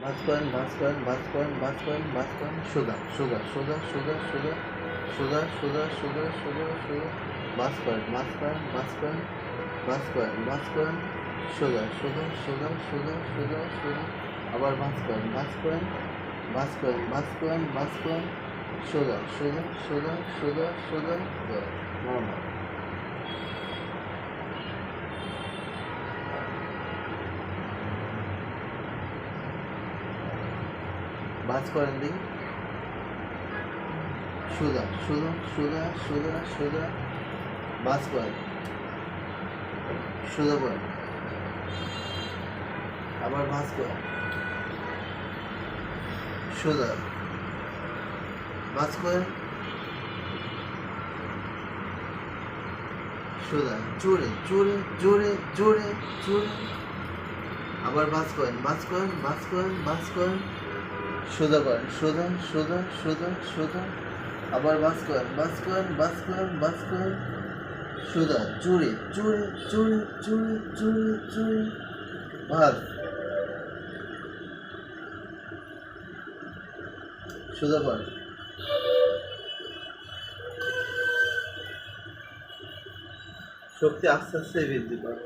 ভাঁজ করেন, ভাঁজ করেন, ভাঁজ করেন, ভাঁজ করেন, ভাঁজ করেন, সোজা, সোজা, সোজা, সোজা, সোজা, সোজা, সোজা, সোজা, সোজা, সোজা, ভাঁজ করেন, ভাঁজ করেন, ভাঁজ করেন, ভাঁজ করেন, ভাঁজ করেন, সোজা, সোজা, সোজা, সোজা, সোজা, সোজা, আবার ভাঁজ করেন, ভাঁজ করেন, ভাঁজ করেন, ভাঁজ করেন, ভাঁজ করেন, সোজা, সোজা, সোজা, সোজা, সোজা, নরমাল। ভাঁজ করেন দিন, সোজা, সোজা, সোজা, সোজা, সোজা, ভাঁজ করেন, সোজা করেন, আবার ভাঁজ করেন, সোজা, ভাঁজ করেন, সোজা, জোরে জোরে জোরে জোরে জোরে, আবার ভাঁজ করেন, ভাঁজ করেন, ভাঁজ করেন, ভাঁজ করেন, সোজা করেন, সোজা, সোজা, সোজা, সোজা, আবার ভাঁজ করেন, ভাঁজ করেন, ভাঁজ করেন, ভাঁজ করেন, সোজা, জোরে জোরে জোরে জোরে জোরে জোরে, ভাঁজ, সোজা করেন, শক্তি আস্তে আস্তে বৃদ্ধি পায়।